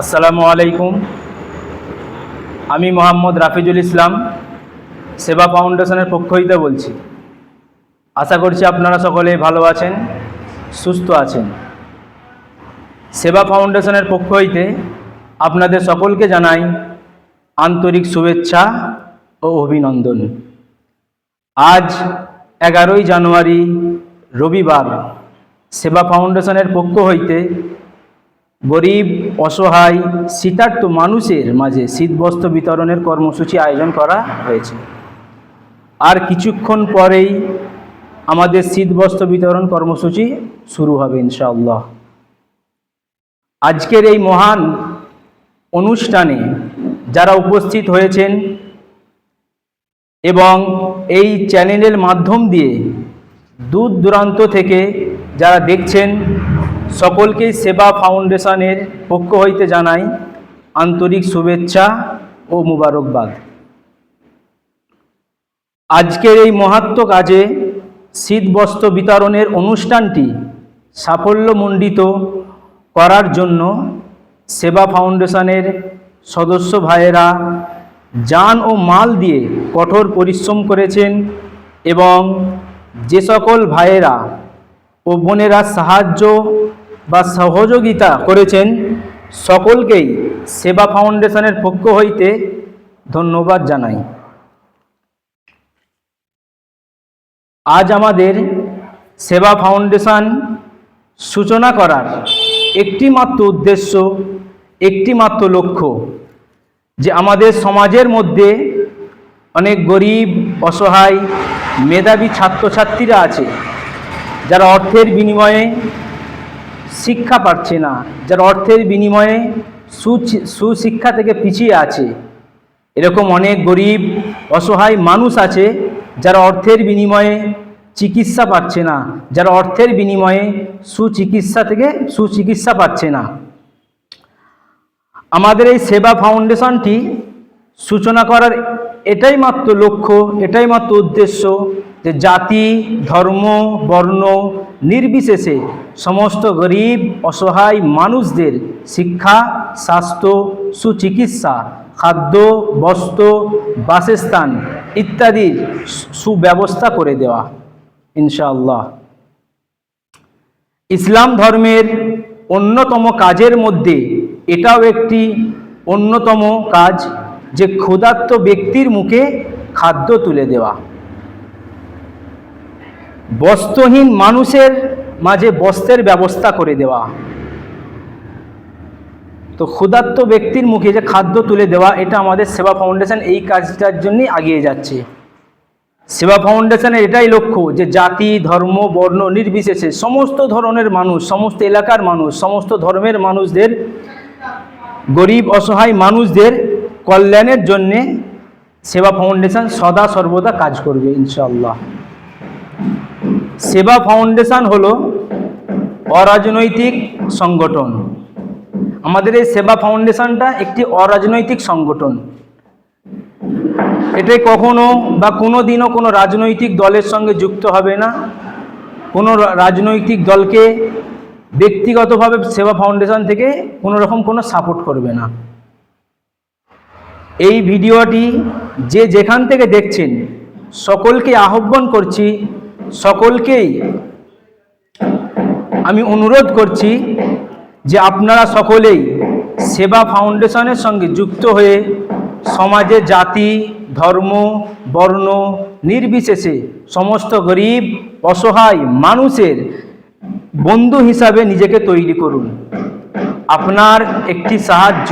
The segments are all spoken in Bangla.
আসসালামু আলাইকুম। আমি মোহাম্মদ রাফিজুল ইসলাম সেবা ফাউন্ডেশনের পক্ষ হইতে বলছি। আশা করছি আপনারা সকলে ভালো আছেন, সুস্থ আছেন। সেবা ফাউন্ডেশনের পক্ষ হইতে আপনাদের সকলকে জানাই আন্তরিক শুভেচ্ছা ও অভিনন্দন। আজ 11ই জানুয়ারি রবিবার সেবা ফাউন্ডেশনের পক্ষ হইতে গরিব, অসহায়, শীতার্ত মানুষের মাঝে শীতবস্ত্র বিতরণের কর্মসূচি আয়োজন করা হয়েছে। আর কিছুক্ষণ পরেই আমাদের শীতবস্ত্র বিতরণ কর্মসূচি শুরু হবে ইনশাআল্লাহ। আজকের এই মহান অনুষ্ঠানে যারা উপস্থিত হয়েছেন এবং এই চ্যানেলের মাধ্যম দিয়ে দূর দূরান্ত থেকে যারা দেখছেন, সকলকেই সেবা ফাউন্ডেশনের পক্ষ হইতে জানাই আন্তরিক শুভেচ্ছা ও মুবারকবাদ। আজকের এই মহাত্ম কাজে শীতবস্ত্র বিতরণের অনুষ্ঠানটি সাফল্যমণ্ডিত করার জন্য সেবা ফাউন্ডেশনের সদস্য ভাইয়েরা জান ও মাল দিয়ে কঠোর পরিশ্রম করেছেন এবং যে সকল ভাইয়েরা ও বোনেরা সাহায্য বা সহযোগিতা করেছেন সকলকেই সেবা ফাউন্ডেশনের পক্ষ হইতে ধন্যবাদ জানাই। আজ আমাদের সেবা ফাউন্ডেশন সূচনা করার একটি মাত্র উদ্দেশ্য, একটি মাত্র লক্ষ্য, যে আমাদের সমাজের মধ্যে অনেক গরিব, অসহায়, মেধাবী ছাত্রছাত্রীরা আছে যারা অর্থের বিনিময়ে শিক্ষা পাচ্ছে না, যারা অর্থের বিনিময়ে সুশিক্ষা থেকে পিছিয়ে আছে। এরকম অনেক গরিব, অসহায় মানুষ আছে যারা অর্থের বিনিময়ে চিকিৎসা পাচ্ছে না, যারা অর্থের বিনিময়ে সুচিকিৎসা পাচ্ছে না। আমাদের এই সেবা ফাউন্ডেশনটি সূচনা করার এটাই মাত্র লক্ষ্য, এটাই মাত্র উদ্দেশ্য যে জাতি, ধর্ম, বর্ণ নির্বিশেষে সমস্ত গরিব, অসহায় মানুষদের শিক্ষা, স্বাস্থ্য, সুচিকিৎসা, খাদ্য, বস্ত্র, বাসস্থান ইত্যাদির সুব্যবস্থা করে দেওয়া ইনশাআল্লাহ। ইসলাম ধর্মের অন্যতম কাজের মধ্যে এটাও একটি অন্যতম কাজ যে ক্ষুধার্ত ব্যক্তির মুখে খাদ্য তুলে দেওয়া, বস্ত্রহীন মানুষের মাঝে বস্ত্রের ব্যবস্থা করে দেওয়া। তো ক্ষুধার্ত ব্যক্তির মুখে যে খাদ্য তুলে দেওয়া, এটা আমাদের সেবা ফাউন্ডেশন এই কাজটার জন্যই এগিয়ে যাচ্ছে। সেবা ফাউন্ডেশনের এটাই লক্ষ্য যে জাতি, ধর্ম, বর্ণ নির্বিশেষে সমস্ত ধরনের মানুষ, সমস্ত এলাকার মানুষ, সমস্ত ধর্মের মানুষদের, গরিব অসহায় মানুষদের কল্যাণের জন্যে সেবা ফাউন্ডেশন সদা সর্বদা কাজ করবে ইনশাআল্লাহ। সেবা ফাউন্ডেশন হলো অরাজনৈতিক সংগঠন। আমাদের এই সেবা ফাউন্ডেশনটা একটি অরাজনৈতিক সংগঠন। এটাই কখনো বা কোনো দিনও কোনো রাজনৈতিক দলের সঙ্গে যুক্ত হবে না, কোনো রাজনৈতিক দলকে ব্যক্তিগতভাবে সেবা ফাউন্ডেশন থেকে কোনো রকম কোনো সাপোর্ট করবে না। এই ভিডিওটি যে যেখান থেকে দেখছেন সকলকে আহ্বান করছি, সকলকেই আমি অনুরোধ করছি যে আপনারা সকলেই সেবা ফাউন্ডেশনের সঙ্গে যুক্ত হয়ে সমাজে জাতি, ধর্ম, বর্ণ নির্বিশেষে সমস্ত গরিব, অসহায় মানুষের বন্ধু হিসাবে নিজেকে তৈরি করুন। আপনার একটি সাহায্য,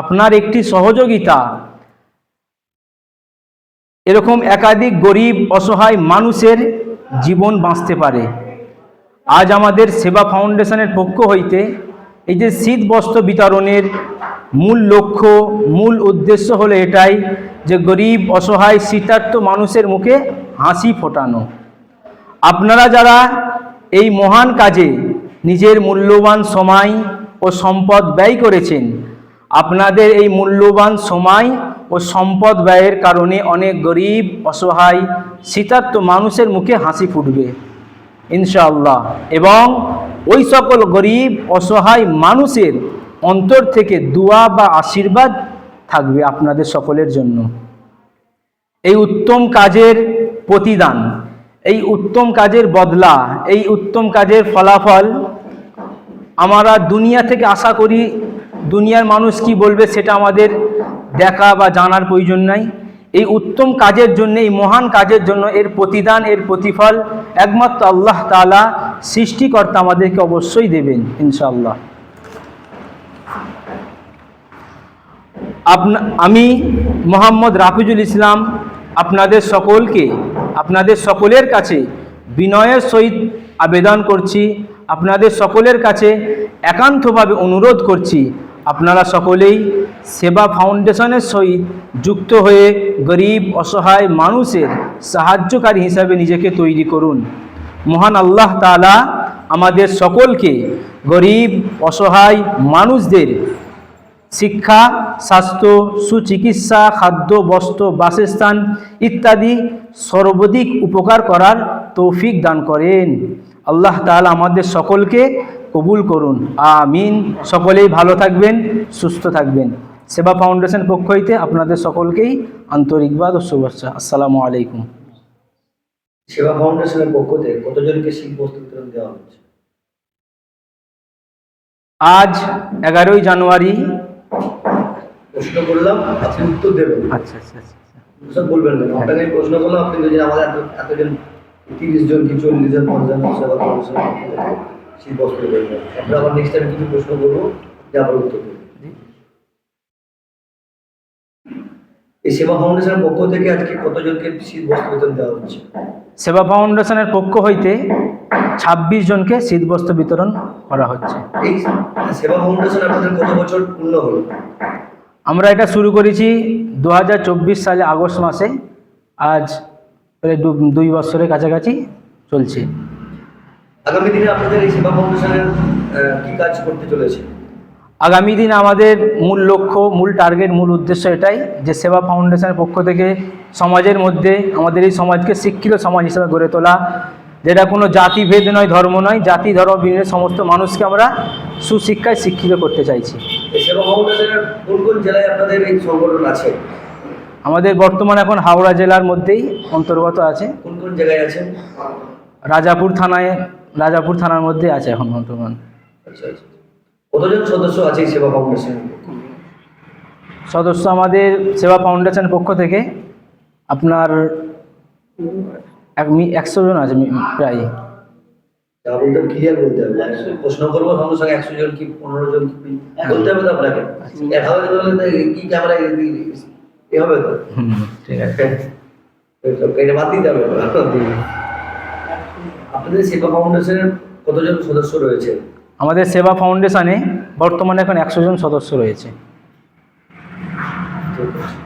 আপনার একটি সহযোগিতা এরকম একাধিক গরিব, অসহায় মানুষের জীবন বাঁচতে পারে। আজ আমাদের সেবা ফাউন্ডেশনের পক্ষ হইতে এই যে শীতবস্ত্র বিতরণের মূল লক্ষ্য, মূল উদ্দেশ্য হলো এটাই যে গরিব, অসহায়, শীতার্ত মানুষের মুখে হাসি ফোটানো। আপনারা যারা এই মহান কাজে নিজের মূল্যবান সময় ও সম্পদ ব্যয় করেছেন, আপনাদের এই মূল্যবান সময় ও সম্পদ ব্যয়ের কারণে অনেক গরিব, অসহায়, শীতার্ত মানুষের মুখে হাসি ফুটবে ইনশাআল্লাহ। এবং ওই সকল গরিব, অসহায় মানুষের অন্তর থেকে দোয়া বা আশীর্বাদ থাকবে আপনাদের সকলের জন্য। এই উত্তম কাজের প্রতিদান, এই উত্তম কাজের বদলা, এই উত্তম কাজের ফলাফল আমরা দুনিয়া থেকে আশা করি। দুনিয়ার মানুষ কি বলবে সেটা আমাদের দেখা বা জানার প্রয়োজন নাই। এই উত্তম কাজের জন্য, এই মহান কাজের জন্য এর প্রতিদান, এর প্রতিফল একমাত্র আল্লাহ তাআলা সৃষ্টিকর্তা আমাদেরকে অবশ্যই দেবেন ইনশাআল্লাহ। আমি মোহাম্মদ রাফিজুল ইসলাম আপনাদের সকলের কাছে বিনয়ের সহিত আবেদন করছি, আপনাদের সকলের কাছে একান্তভাবে অনুরোধ করছি, আপনারা সকলেই সেবা ফাউন্ডেশনের সহিত যুক্ত হয়ে গরিব অসহায় মানুষের সাহায্যকারী হিসাবে নিজেকে তৈরি করুন। মহান আল্লাহ তাআলা আমাদের সকলকে গরিব অসহায় মানুষদের শিক্ষা, স্বাস্থ্য, সুচিকিৎসা, খাদ্য, বস্ত্র, বাসস্থান ইত্যাদি সর্বাধিক উপকার করার তৌফিক দান করেন। আল্লাহ তাআলা আমাদের সকলকে কবুল করুন, আমিন। সকলেই ভালো থাকবেন, সুস্থ থাকবেন। সেবা ফাউন্ডেশন পক্ষ হইতে আপনাদের সকলকেই আন্তরিকবাদ ও শুভেচ্ছা। আসসালামু আলাইকুম। সেবা ফাউন্ডেশনের পক্ষ থেকে কতজনকে শীত বস্ত্র বিতরণ দেওয়া হচ্ছে? আজ 11ই জানুয়ারি। প্রশ্ন করলাম, আপনি উত্তর দেবেন। আচ্ছা। সব বলবেন না, আপনাকে প্রশ্ন করলাম, আপনি যদি আমাদের এতজন 30 জন কি 40 জন 50 জন সেবা ফাউন্ডেশনের পক্ষ থেকে শীত বস্ত্র দেবেন, আমরা আবার নেক্সট টাইম কিছু প্রশ্ন করবো, যে আবার উত্তর দেবেন। এই সেবা ফাউন্ডেশনের পক্ষ থেকে আজকে কতজনকে শীত বস্ত্র বিতরণ দেওয়া হচ্ছে? সেবা ফাউন্ডেশনের পক্ষ হইতে 26 জনকে শীতবস্ত্র বিতরণ করা হচ্ছে। এই সেবা ফাউন্ডেশন আপনাদের কত বছর পূর্ণ হলো? আমরা এটা শুরু করেছি 2024 সালে আগস্ট মাসে। আজ প্রায় 2 বছরের কাছাকাছি চলছে। আগামী দিনে আপনাদের এই সেবা ফাউন্ডেশনের কি কাজ করতে চলেছে? আগামী দিন আমাদের মূল লক্ষ্য, মূল টার্গেট, মূল উদ্দেশ্য এটাই যে সেবা ফাউন্ডেশনের পক্ষ থেকে সমাজের মধ্যে আমাদের এই সমাজকে শিক্ষিত সমাজ হিসেবে গড়ে তোলা, যেটা কোনো জাতিভেদ নয়, ধর্ম নয়, জাতি ধর্ম ভিন্ন সমস্ত মানুষকে আমরা সুশিক্ষায় শিক্ষিত করতে চাইছি। এই সেবা ফাউন্ডেশনের কোন কোন জেলায় আপনাদের এই সংগঠন আছে? আমাদের বর্তমানে এখন হাওড়া জেলার মধ্যেই অন্তর্গত আছে। কোন কোন জায়গায় আছে? রাজাপুর থানার মধ্যে আছে এখন বর্তমান। আচ্ছা। কতজন সদস্য আছে এই সেবা ফাউন্ডেশনের? সদস্য আমাদের সেবা ফাউন্ডেশনের পক্ষ থেকে আপনার 100 জন আছে প্রায়। তা বলতে ক্লিয়ার বলতে হবে, প্রশ্ন করবো সঙ্গে সঙ্গে 100 জন কি 15 জন কি বলতে হবে তো আপনাকে। এভাবে বললে কি ক্যামেরা এ হবে তো? ঠিক আছে, এটা বাদ দিতে হবে। আপনাদের সেবা ফাউন্ডেশনের কতজন সদস্য রয়েছে? আমাদের সেবা ফাউন্ডেশনে বর্তমানে এখন 100 জন সদস্য রয়েছে। ঠিক আছে।